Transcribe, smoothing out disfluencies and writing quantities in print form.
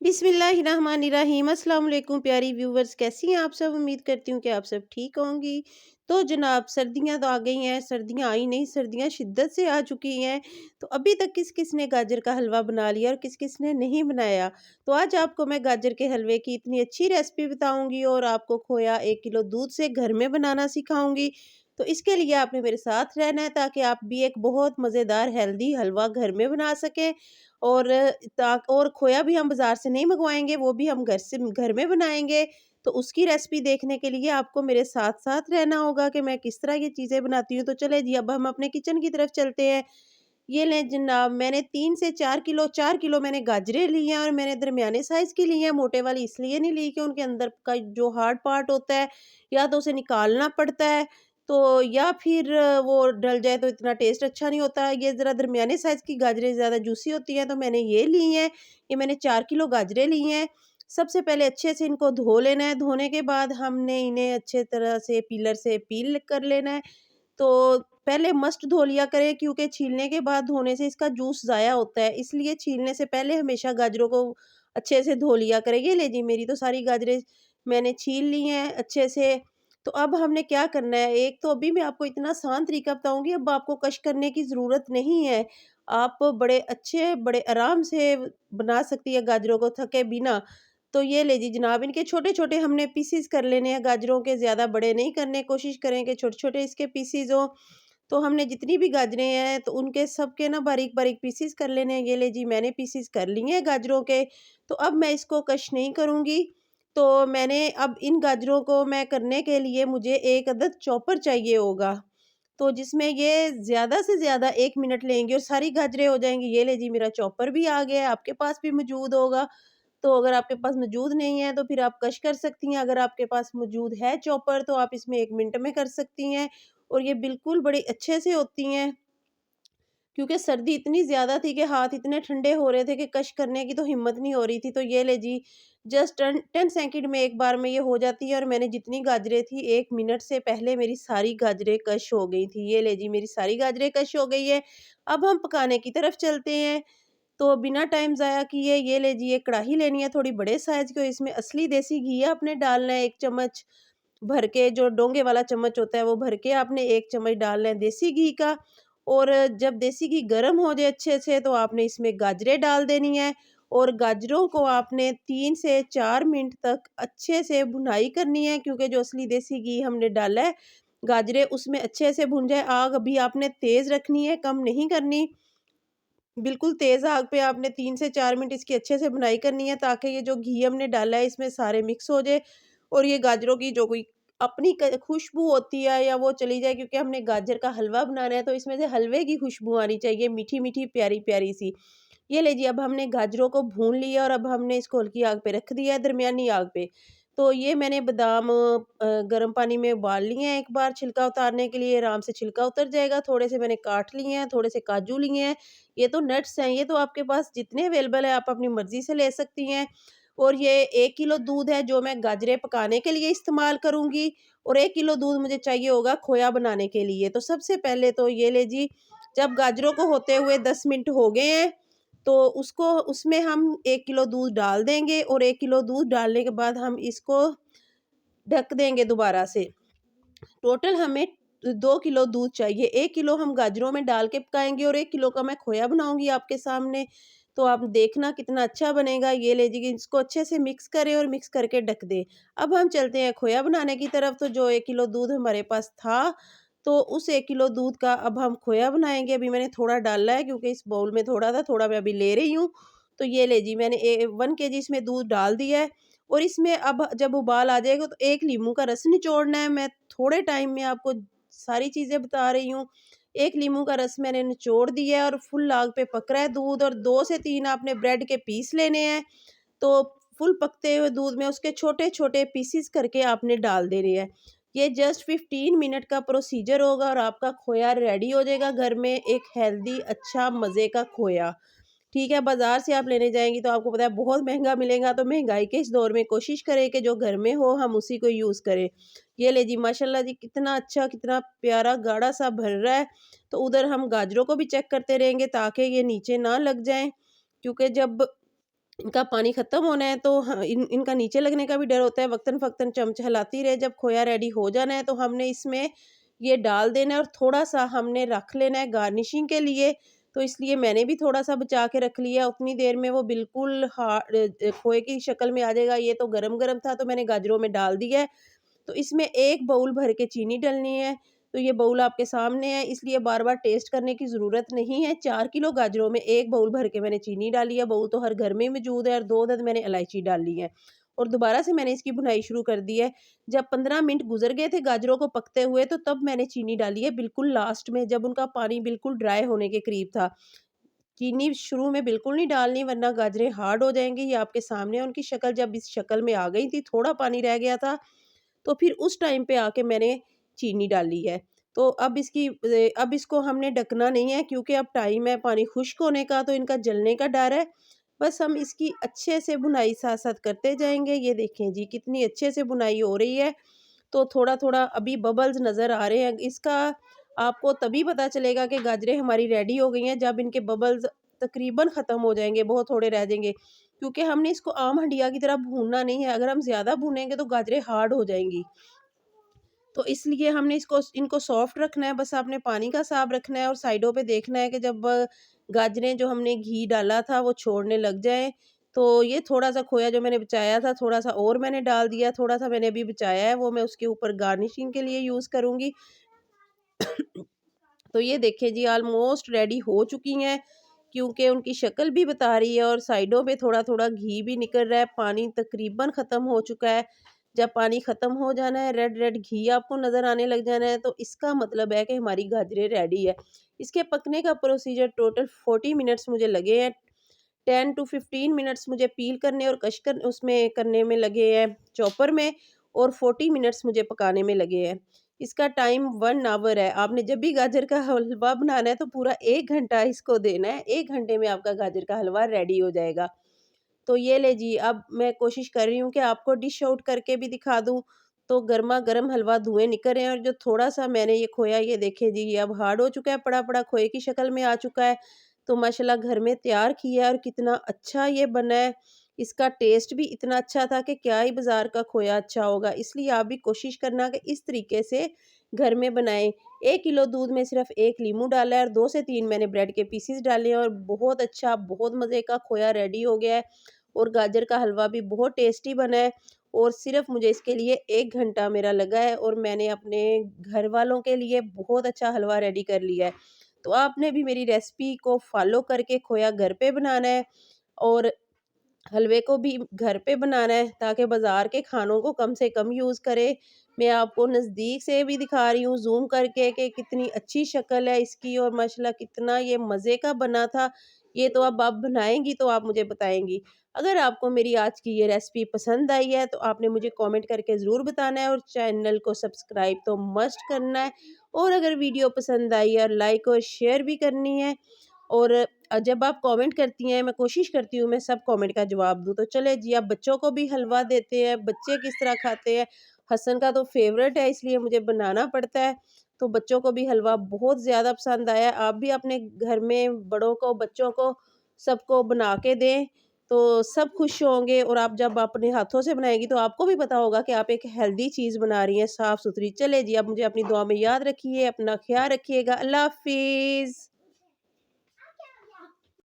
बिस्मिल्लाहिर्रहमानिर्रहीम। अस्सलाम वालेकुम प्यारी व्यूवर्स, कैसी हैं आप सब। उम्मीद करती हूँ कि आप सब ठीक होंगी। तो जनाब, सर्दियां तो आ गई हैं, सर्दियां आई नहीं, सर्दियां शिद्दत से आ चुकी हैं। तो अभी तक किस किस ने गाजर का हलवा बना लिया और किस किस ने नहीं बनाया। तो आज आपको मैं गाजर के हलवे की इतनी अच्छी रेसिपी बताऊंगी और आपको खोया 1 किलो दूध से घर में बनाना सिखाऊंगी। तो इसके लिए आपने मेरे साथ रहना है ताकि आप भी एक बहुत मज़ेदार हेल्दी हलवा घर में बना सकें। और और खोया भी हम बाज़ार से नहीं मँगवाएँगे, वो भी हम घर में बनाएँगे। तो उसकी रेसिपी देखने के लिए आपको मेरे साथ-साथ रहना होगा कि मैं किस तरह ये चीज़ें बनाती हूँ। तो चलें जी, अब हम अपने किचन की तरफ चलते हैं। ये लें जनाब, मैंने 3 से 4 किलो मैंने गाजरें ली हैं और मैंने दरमियाने साइज़ की ली हैं। मोटे वाली इसलिए नहीं ली कि उनके अंदर का जो हार्ड पार्ट होता है, या तो उसे निकालना पड़ता है, तो या फिर वो डल जाए तो इतना टेस्ट अच्छा नहीं होता है। ये ज़रा दरमियाने साइज़ की गाजरें ज़्यादा जूसी होती हैं, तो मैंने ये ली हैं। ये मैंने 4 किलो गाजरें ली हैं। सबसे पहले अच्छे से इनको धो लेना है। धोने के बाद हमने इन्हें अच्छे तरह से पीलर से पील कर लेना है। तो पहले मस्ट धो लिया करें, क्योंकि छीलने के बाद धोने से इसका जूस ज़ाया होता है, इसलिए छीलने से पहले हमेशा गाजरों को अच्छे से धो लिया करें। ये ले जी, मेरी तो सारी गाजरें मैंने छील ली हैं अच्छे से। तो अब हमने क्या करना है, एक तो अभी मैं आपको इतना आसान तरीका बताऊँगी, अब आपको कश करने की ज़रूरत नहीं है। आप बड़े अच्छे, बड़े आराम से बना सकती है गाजरों को थके बिना। तो ये ले जी जनाब, इनके छोटे-छोटे हमने पीसेस कर लेने हैं गाजरों के, ज़्यादा बड़े नहीं करने, कोशिश करें कि छोटे-छोटे इसके पीसेस हों। तो हमने जितनी भी गाजरें हैं तो उनके सबके ना बारीक-बारीक पीसेस कर लेने हैं। ये ले जी, मैंने पीसेस कर लिए हैं गाजरों के। तो अब मैं इसको कश नहीं करूँगी। तो मैंने अब इन गाजरों को मैं करने के लिए मुझे एक अदद चॉपर चाहिए होगा। तो जिसमें ये ज़्यादा से ज़्यादा 1 मिनट लेंगे और सारी गाजरें हो जाएँगी। ये ले जी, मेरा चॉपर भी आ गया है, आपके पास भी मौजूद होगा। तो अगर आपके पास मौजूद नहीं है तो फिर आप कश कर सकती हैं। अगर आपके पास मौजूद है चॉपर तो आप इसमें 1 मिनट में कर सकती हैं और ये बिल्कुल बड़े अच्छे से होती हैं। क्योंकि सर्दी इतनी ज़्यादा थी कि हाथ इतने ठंडे हो रहे थे कि कश करने की तो हिम्मत नहीं हो रही थी। तो ये ले जी, जस्ट 10 सेकंड में एक बार में ये हो जाती है और मैंने जितनी गाजरें थी 1 मिनट से पहले मेरी सारी गाजरें कश हो गई थी। ये ले जी, मेरी सारी गाजरें कश हो गई है। अब हम पकाने की तरफ चलते हैं। तो बिना टाइम ज़ाया किए ये ले जी, एक कढ़ाई लेनी है थोड़ी बड़े साइज़ की और इसमें असली देसी घी आपने डालना है 1 चम्मच भर के, जो डोंगे वाला चम्मच होता है वो भर के आपने 1 चम्मच डालना है देसी घी का। और जब देसी घी गरम हो जाए अच्छे से तो आपने इसमें गाजरें डाल देनी है और गाजरों को आपने 3 से 4 मिनट तक अच्छे से भुनाई करनी है, क्योंकि जो असली देसी घी हमने डाला है, गाजरें उसमें अच्छे से भुन जाए। आग अभी आपने तेज़ रखनी है, कम नहीं करनी। बिल्कुल तेज़ आग पे आपने 3 से 4 मिनट इसकी अच्छे से भुनाई करनी है, ताकि ये जो घी हमने डाला है इसमें सारे मिक्स हो जाए और ये गाजरों की जो कोई अपनी क खुशबू होती है या वो चली जाए, क्योंकि हमने गाजर का हलवा बनाना है तो इसमें से हलवे की खुशबू आनी चाहिए, मीठी-मीठी, प्यारी-प्यारी सी। ये लीजिए, अब हमने गाजरों को भून लिया और अब हमने इसको हल्की आग पे रख दिया है, दरमियानी आग पे। तो ये मैंने बादाम गर्म पानी में उबाल लिए हैं एक बार छिलका उतारने के लिए, आराम से छिलका उतर जाएगा। थोड़े से मैंने काट लिए हैं, थोड़े से काजू लिए हैं। ये तो नट्स हैं, ये तो आपके पास जितने अवेलेबल है आप अपनी मर्ज़ी से ले सकती हैं। और ये 1 किलो दूध है जो मैं गाजरें पकाने के लिए इस्तेमाल करूँगी और 1 किलो दूध मुझे चाहिए होगा खोया बनाने के लिए। तो सबसे पहले तो ये ले जी, जब गाजरों को होते हुए 10 मिनट हो गए हैं, तो उसको उसमें हम 1 किलो दूध डाल देंगे और 1 किलो दूध डालने के बाद हम इसको ढक देंगे दोबारा से। टोटल हमें 2 किलो दूध चाहिए। 1 किलो हम गाजरों में डाल के पकाएँगे और 1 किलो का मैं खोया बनाऊँगी आपके सामने। तो आप देखना कितना अच्छा बनेगा। ये लीजिए, इसको अच्छे से मिक्स करें और मिक्स करके ढक दें। अब हम चलते हैं खोया बनाने की तरफ। तो जो 1 किलो दूध हमारे पास था, तो उस 1 किलो दूध का अब हम खोया बनाएँगे। अभी मैंने थोड़ा डाला है क्योंकि इस बाउल में थोड़ा था, थोड़ा मैं अभी ले रही हूँ। तो ये लीजिए, मैंने 1 केजी इसमें दूध डाल दिया है और इसमें अब जब उबाल आ जाएगा तो 1 नींबू का रस निचोड़ना है। मैं थोड़े टाइम में आपको सारी चीज़ें बता रही हूँ। 1 नींबू का रस मैंने निचोड़ दिया है और फुल आग पे पक रहा है दूध, और 2 से 3 आपने ब्रेड के पीस लेने हैं। तो फुल पकते हुए दूध में उसके छोटे-छोटे पीसेस करके आपने डाल देने हैं। ये जस्ट 15 मिनट का प्रोसीजर होगा और आपका खोया रेडी हो जाएगा घर में, एक हेल्दी अच्छा मज़े का खोया। ठीक है, बाज़ार से आप लेने जाएँगी तो आपको पता है बहुत महँगा मिलेगा, तो महँगाई के इस दौर में कोशिश करें कि जो घर में हो हम उसी को यूज़ करें। ये ले जी, माशाल्लाह जी, कितना अच्छा, कितना प्यारा गाढ़ा-सा भर रहा है। तो उधर हम गाजरों को भी चेक करते रहेंगे ताकि ये नीचे ना लग जाएँ, क्योंकि जब इनका पानी ख़त्म होना है तो इनका नीचे लगने का भी डर होता है। वक़्तन-फ़क़्तन चमच हिलाती रहे, जब खोया रेडी हो जाना है तो हमने इसमें ये डाल देना है और थोड़ा-सा हमने रख लेना है गार्निशिंग के लिए। तो इसलिए मैंने भी थोड़ा-सा बचा के रख लिया, उतनी देर में वो बिल्कुल खोए की शक्ल में आ जाएगा। ये तो गरम-गरम था तो मैंने गाजरों में डाल दिया है। तो इसमें 1 बाउल भर के चीनी डलनी है। तो ये बाउल आपके सामने है, इसलिए बार-बार टेस्ट करने की ज़रूरत नहीं है। 4 किलो गाजरों में 1 बाउल भर के मैंने चीनी डाली है, बाउल तो हर घर में मौजूद है, और 2 अदद मैंने इलायची डाल ली है। और दोबारा से मैंने इसकी भुनाई शुरू कर दी है। जब 15 मिनट गुज़र गए थे गाजरों को पकते हुए, तो तब मैंने चीनी डाली है बिल्कुल लास्ट में, जब उनका पानी बिल्कुल ड्राई होने के करीब था। चीनी शुरू में बिल्कुल नहीं डालनी, वरना गाजरें हार्ड हो जाएँगी। ये आपके सामने है उनकी शक्ल, जब इस शक्ल में आ गई थी, थोड़ा पानी रह गया था, तो फिर उस टाइम पे आके मैंने चीनी डाली है। तो अब इसको हमने ढकना नहीं है, क्योंकि अब टाइम है पानी खुश्क होने का, तो इनका जलने का डर है। बस हम इसकी अच्छे से भुनाई साथ-साथ करते जाएँगे। ये देखें जी कितनी अच्छे से भुनाई हो रही है। तो थोड़ा-थोड़ा अभी बबल्स नज़र आ रहे हैं। इसका आपको तभी पता चलेगा कि गाजरें हमारी रेडी हो गई हैं, जब इनके बबल्स तकरीबन ख़त्म हो जाएँगे, बहुत थोड़े रह जाएँगे। क्योंकि हमने इसको आम हंडिया की तरह भूनना नहीं है, अगर हम ज़्यादा भूनेंगे तो गाजरें हार्ड हो जाएँगी। तो इसलिए हमने इनको सॉफ्ट रखना है, बस आपने पानी का हिसाब रखना है और साइडों पे देखना है कि जब गाजरें जो हमने घी डाला था वो छोड़ने लग जाएँ। तो ये थोड़ा-सा खोया जो मैंने बचाया था, थोड़ा-सा और मैंने डाल दिया, थोड़ा-सा मैंने अभी बचाया है, वो मैं उसके ऊपर गार्निशिंग के लिए यूज़ करूँगी। तो ये देखिए जी ऑलमोस्ट रेडी हो चुकी हैं, क्योंकि उनकी शक्ल भी बता रही है और साइडों पे थोड़ा-थोड़ा घी भी निकल रहा है, पानी तकरीबन ख़त्म हो चुका है। जब पानी ख़त्म हो जाना है, रेड-रेड घी आपको नज़र आने लग जाना है, तो इसका मतलब है कि हमारी गाजरें रेडी है। इसके पकने का प्रोसीजर टोटल 40 मिनट्स मुझे लगे हैं। 10 टू 15 मिनट्स मुझे पील करने और कश कर उसमें करने में लगे हैं चॉपर में, और 40 मिनट्स मुझे पकाने में लगे हैं। इसका टाइम 1 आवर है। आपने जब भी गाजर का हलवा बनाना है तो पूरा 1 घंटा इसको देना है। 1 घंटे में आपका गाजर का हलवा रेडी हो जाएगा। तो ये ले जी, अब मैं कोशिश कर रही हूँ कि आपको डिश आउट करके भी दिखा दूँ। तो गरमा-गरम हलवा धुएँ निकल रहे हैं, और जो थोड़ा-सा मैंने ये खोया, ये देखें जी, ये अब हार्ड हो चुका है, पड़ा-पड़ा खोए की शक्ल में आ चुका है। तो माशाल्लाह घर में तैयार किया है और कितना अच्छा ये बना है। इसका टेस्ट भी इतना अच्छा था कि क्या ही बाज़ार का खोया अच्छा होगा। इसलिए आप भी कोशिश करना कि इस तरीके से घर में बनाएँ। 1 किलो दूध में सिर्फ़ 1 लीमू डाला है और 2 से 3 मैंने ब्रेड के पीसेस डाले हैं, और बहुत अच्छा, बहुत मज़े का खोया रेडी हो गया है। और गाजर का हलवा भी बहुत टेस्टी बना है, और सिर्फ़ मुझे इसके लिए 1 घंटा मेरा लगा है, और मैंने अपने घर वालों के लिए बहुत अच्छा हलवा रेडी कर लिया है। तो आपने भी मेरी रेसिपी को फ़ॉलो करके खोया घर पे बनाना है, और हलवे को भी घर पे बनाना है, ताकि बाज़ार के खानों को कम से कम यूज़ करें। मैं आपको नज़दीक से भी दिखा रही हूँ ज़ूम करके कि कितनी अच्छी शक्ल है इसकी, और माशाल्लाह कितना ये मज़े का बना था। ये तो अब आप बनाएँगी तो आप मुझे बताएँगी। अगर आपको मेरी आज की ये रेसिपी पसंद आई है तो आपने मुझे कमेंट करके ज़रूर बताना है, और चैनल को सब्सक्राइब तो मस्ट करना है। और अगर वीडियो पसंद आई है, लाइक और शेयर भी करनी है। और जब आप कमेंट करती हैं, मैं कोशिश करती हूँ मैं सब कमेंट का जवाब दूँ। तो चले जी, अब बच्चों को भी हलवा देते हैं, बच्चे किस तरह खाते हैं। हसन का तो फ़ेवरेट है, इसलिए मुझे बनाना पड़ता है। तो बच्चों को भी हलवा बहुत ज़्यादा पसंद आया। आप भी अपने घर में बड़ों को, बच्चों को, सबको बना के दें, तो सब खुश होंगे। और आप जब अपने हाथों से बनाएँगी तो आपको भी पता होगा कि आप एक हेल्दी चीज़ बना रही हैं, साफ़-सुथरी। चले जी, अब मुझे अपनी दुआ में याद रखिए, अपना ख़्याल रखिएगा। अल्लाह हाफ़िज़।